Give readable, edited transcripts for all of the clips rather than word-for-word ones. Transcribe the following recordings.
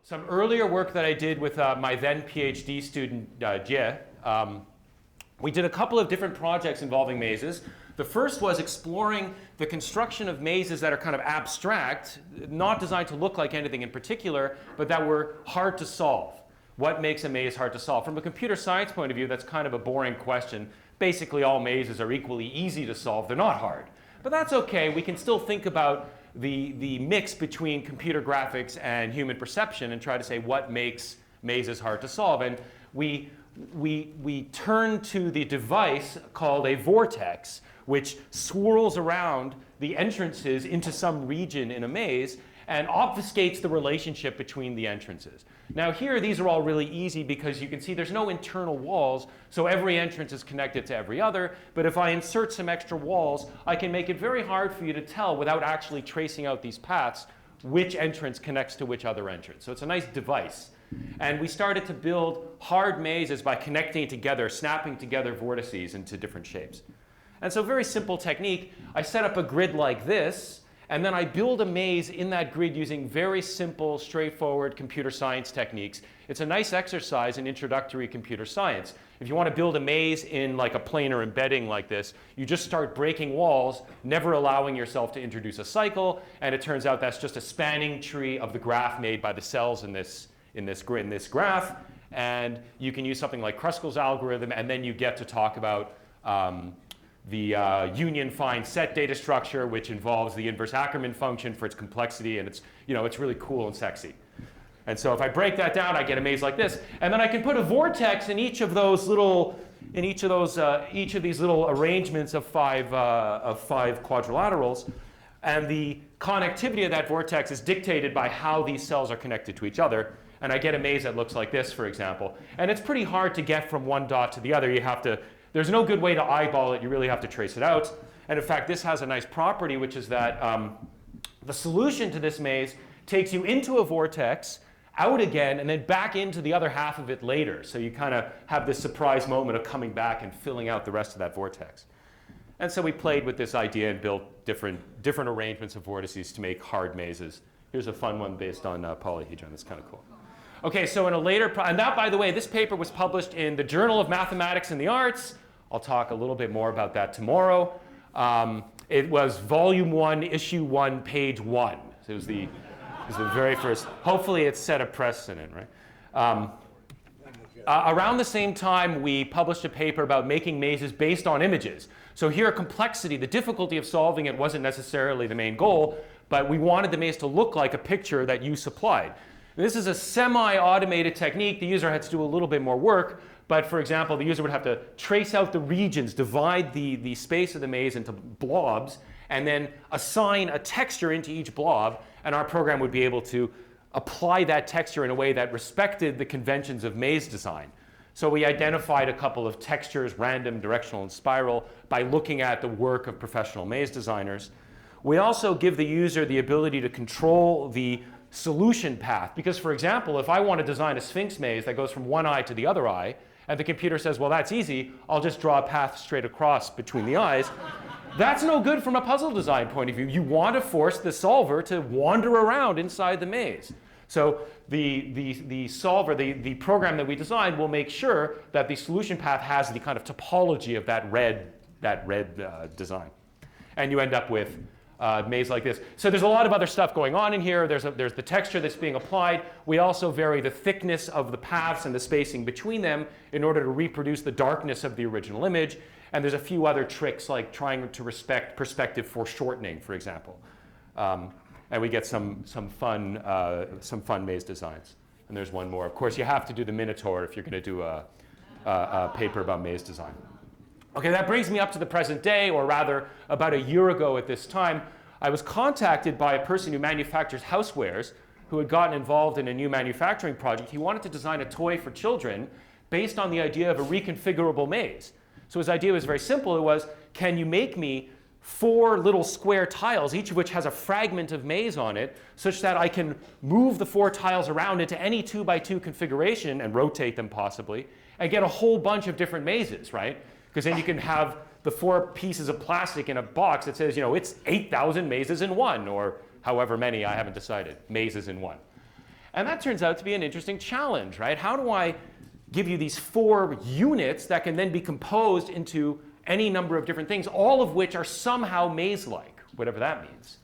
some earlier work that I did with my then PhD student, Jie. We did a couple of different projects involving mazes. The first was exploring the construction of mazes that are kind of abstract, not designed to look like anything in particular, but that were hard to solve. What makes a maze hard to solve? From a computer science point of view, that's kind of a boring question. Basically, all mazes are equally easy to solve. They're not hard. But that's okay. We can still think about the mix between computer graphics and human perception and try to say what makes mazes hard to solve. And we turn to the device called a vortex, which swirls around the entrances into some region in a maze and obfuscates the relationship between the entrances. Now here, these are all really easy because you can see there's no internal walls, so every entrance is connected to every other. But if I insert some extra walls, I can make it very hard for you to tell without actually tracing out these paths which entrance connects to which other entrance. So it's a nice device. And we started to build hard mazes by connecting together, snapping together vortices into different shapes. And so very simple technique. I set up a grid like this, and then I build a maze in that grid using very simple, straightforward computer science techniques. It's a nice exercise in introductory computer science. If you want to build a maze in like a planar embedding like this, you just start breaking walls, never allowing yourself to introduce a cycle, and it turns out that's just a spanning tree of the graph made by the cells in this graph. And you can use something like Kruskal's algorithm, and then you get to talk about the union find set data structure, which involves the inverse Ackermann function for its complexity, and it's really cool and sexy. And so if I break that down, I get a maze like this, and then I can put a vortex in each of these little arrangements of five quadrilaterals, and the connectivity of that vortex is dictated by how these cells are connected to each other. And I get a maze that looks like this, for example. And it's pretty hard to get from one dot to the other. There's no good way to eyeball it. You really have to trace it out. And in fact, this has a nice property, which is that the solution to this maze takes you into a vortex, out again, and then back into the other half of it later. So you kind of have this surprise moment of coming back and filling out the rest of that vortex. And so we played with this idea and built different arrangements of vortices to make hard mazes. Here's a fun one based on polyhedron. That's kind of cool. Okay, so in a later, and that, by the way, this paper was published in the Journal of Mathematics and the Arts. I'll talk a little bit more about that tomorrow. It was volume 1, issue 1, page 1. So it was the very first. Hopefully it set a precedent, right? Around the same time, we published a paper about making mazes based on images. So here, complexity, the difficulty of solving it wasn't necessarily the main goal, but we wanted the maze to look like a picture that you supplied. This is a semi-automated technique. The user had to do a little bit more work. But for example, the user would have to trace out the regions, divide the space of the maze into blobs, and then assign a texture into each blob. And our program would be able to apply that texture in a way that respected the conventions of maze design. So we identified a couple of textures, random, directional, and spiral, by looking at the work of professional maze designers. We also give the user the ability to control the solution path. Because, for example, if I want to design a Sphinx maze that goes from one eye to the other eye, and the computer says, well, that's easy, I'll just draw a path straight across between the eyes, that's no good from a puzzle design point of view. You want to force the solver to wander around inside the maze. So the solver, the program that we designed, will make sure that the solution path has the kind of topology of that red design. And you end up with maze like this. So there's a lot of other stuff going on in here. There's the texture that's being applied. We also vary the thickness of the paths and the spacing between them in order to reproduce the darkness of the original image. And there's a few other tricks, like trying to respect perspective foreshortening, for example. And we get some fun maze designs. And there's one more. Of course, you have to do the Minotaur if you're going to do a paper about maze design. Okay, that brings me up to the present day, or rather, about a year ago at this time, I was contacted by a person who manufactures housewares who had gotten involved in a new manufacturing project. He wanted to design a toy for children based on the idea of a reconfigurable maze. So his idea was very simple. It was, can you make me 4 little square tiles, each of which has a fragment of maze on it, such that I can move the 4 tiles around into any 2x2 configuration and rotate them possibly, and get a whole bunch of different mazes, right? Because then you can have the 4 pieces of plastic in a box that says, it's 8,000 mazes in one, or however many, I haven't decided, mazes in one. And that turns out to be an interesting challenge, right? How do I give you these 4 units that can then be composed into any number of different things, all of which are somehow maze-like, whatever that means?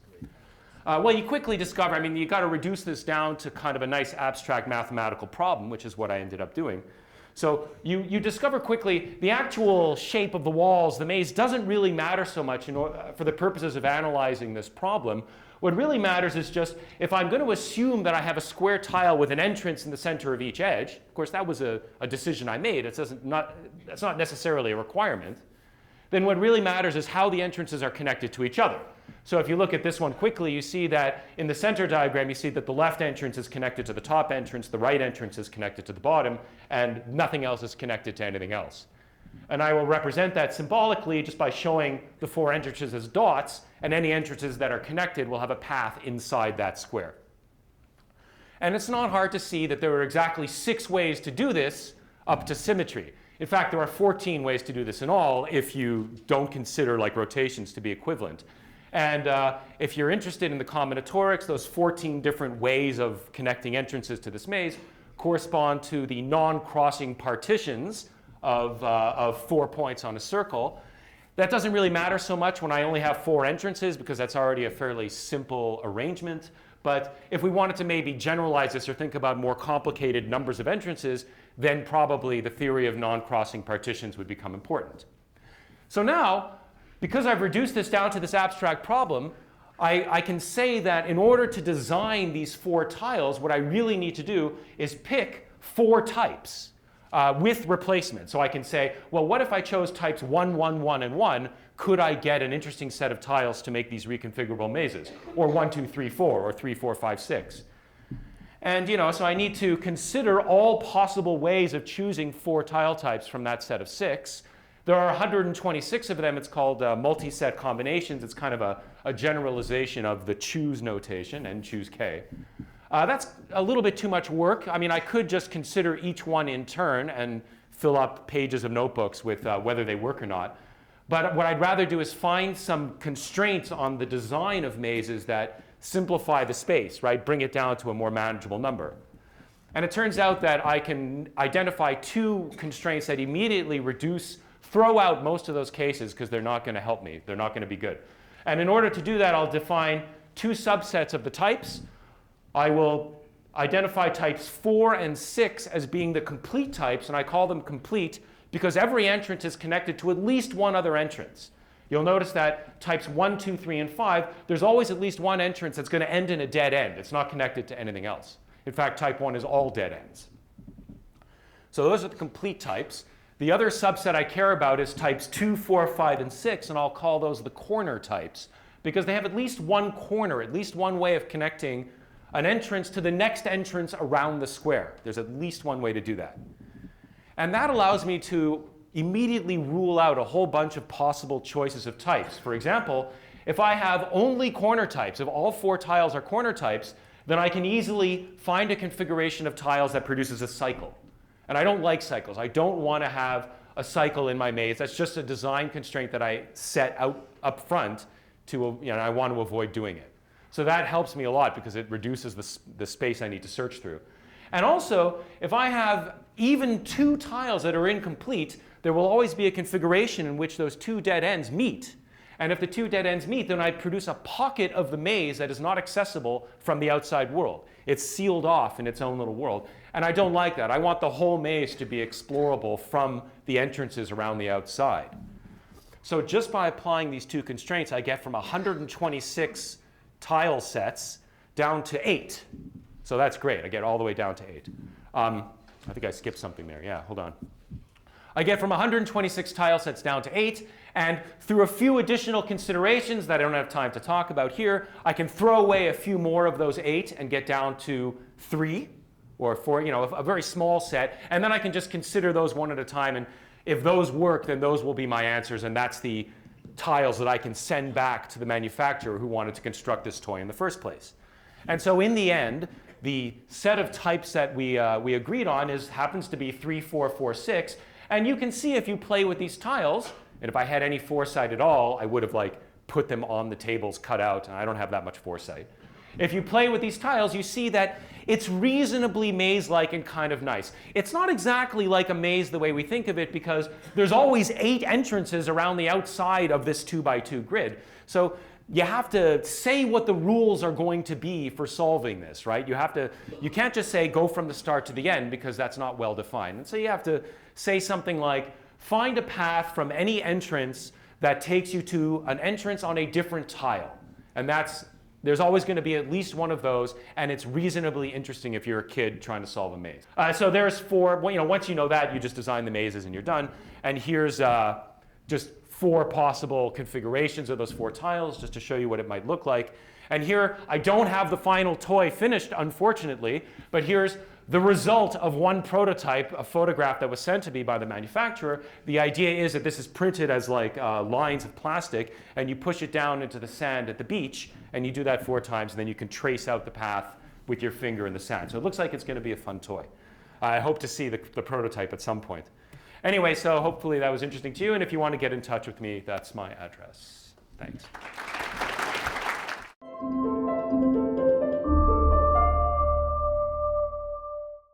Well, you quickly discover, I mean, you got to reduce this down to kind of a nice abstract mathematical problem, which is what I ended up doing. So you discover quickly the actual shape of the walls, the maze, doesn't really matter so much for the purposes of analyzing this problem. What really matters is just if I'm going to assume that I have a square tile with an entrance in the center of each edge, of course that was a decision I made, that's not necessarily a requirement, then what really matters is how the entrances are connected to each other. So if you look at this one quickly, you see that in the center diagram, you see that the left entrance is connected to the top entrance, the right entrance is connected to the bottom, and nothing else is connected to anything else. And I will represent that symbolically just by showing the 4 entrances as dots, and any entrances that are connected will have a path inside that square. And it's not hard to see that there are exactly 6 ways to do this up to symmetry. In fact, there are 14 ways to do this in all if you don't consider like rotations to be equivalent. And if you're interested in the combinatorics, those 14 different ways of connecting entrances to this maze correspond to the non-crossing partitions of 4 points on a circle. That doesn't really matter so much when I only have 4 entrances because that's already a fairly simple arrangement. But if we wanted to maybe generalize this or think about more complicated numbers of entrances, then probably the theory of non-crossing partitions would become important. So now, because I've reduced this down to this abstract problem, I can say that in order to design these 4 tiles, what I really need to do is pick 4 types with replacement. So I can say, well, what if I chose types 1, 1, 1, and 1? Could I get an interesting set of tiles to make these reconfigurable mazes? Or 1, 2, 3, 4, or 3, 4, 5, 6. And so I need to consider all possible ways of choosing 4 tile types from that set of 6. There are 126 of them. It's called multi-set combinations. It's kind of a generalization of the choose notation, and choose k. That's a little bit too much work. I mean, I could just consider each one in turn and fill up pages of notebooks with whether they work or not. But what I'd rather do is find some constraints on the design of mazes that simplify the space, right? Bring it down to a more manageable number. And it turns out that I can identify 2 constraints that immediately throw out most of those cases because they're not going to help me. They're not going to be good. And in order to do that, I'll define 2 subsets of the types. I will identify types 4 and 6 as being the complete types, and I call them complete because every entrance is connected to at least one other entrance. You'll notice that types 1, 2, 3, and 5, there's always at least one entrance that's going to end in a dead end. It's not connected to anything else. In fact, type 1 is all dead ends. So those are the complete types. The other subset I care about is types 2, 4, 5, and 6, and I'll call those the corner types because they have at least one corner, at least one way of connecting an entrance to the next entrance around the square. There's at least one way to do that. And that allows me to immediately rule out a whole bunch of possible choices of types. For example, if I have only corner types, if all 4 tiles are corner types, then I can easily find a configuration of tiles that produces a cycle. And I don't like cycles. I don't want to have a cycle in my maze. That's just a design constraint that I set out up front to, I want to avoid doing it. So that helps me a lot because it reduces the space I need to search through. And also, if I have even 2 tiles that are incomplete, there will always be a configuration in which those 2 dead ends meet. And if the 2 dead ends meet, then I produce a pocket of the maze that is not accessible from the outside world. It's sealed off in its own little world. And I don't like that. I want the whole maze to be explorable from the entrances around the outside. So just by applying these 2 constraints, I get from 126 tile sets down to 8. So that's great. I get all the way down to 8. I think I skipped something there. Yeah, hold on. I get from 126 tile sets down to 8, and through a few additional considerations that I don't have time to talk about here, I can throw away a few more of those 8 and get down to 3 or 4, a very small set, and then I can just consider those one at a time, and if those work, then those will be my answers, and that's the tiles that I can send back to the manufacturer who wanted to construct this toy in the first place. And so in the end, the set of types that we agreed on happens to be 3, 4, 4, 6. And you can see if you play with these tiles, and if I had any foresight at all, I would have put them on the tables cut out, and I don't have that much foresight. if you play with these tiles, you see that it's reasonably maze-like and kind of nice. It's not exactly like a maze the way we think of it, because there's always 8 entrances around the outside of this 2x2 grid. So you have to say what the rules are going to be for solving this, right? You can't just say go from the start to the end, because that's not well defined. And so you have to say something like, find a path from any entrance that takes you to an entrance on a different tile. And there's always going to be at least one of those, and it's reasonably interesting if you're a kid trying to solve a maze. So there's 4, once you know that, you just design the mazes and you're done. And here's just 4 possible configurations of those 4 tiles, just to show you what it might look like. And here, I don't have the final toy finished, unfortunately, but here's the result of one prototype, a photograph that was sent to me by the manufacturer. The idea is that this is printed as like lines of plastic, and you push it down into the sand at the beach, and you do that 4 times, and then you can trace out the path with your finger in the sand. So it looks like it's going to be a fun toy. I hope to see the prototype at some point. Anyway, so hopefully that was interesting to you, and if you want to get in touch with me, that's my address. Thanks.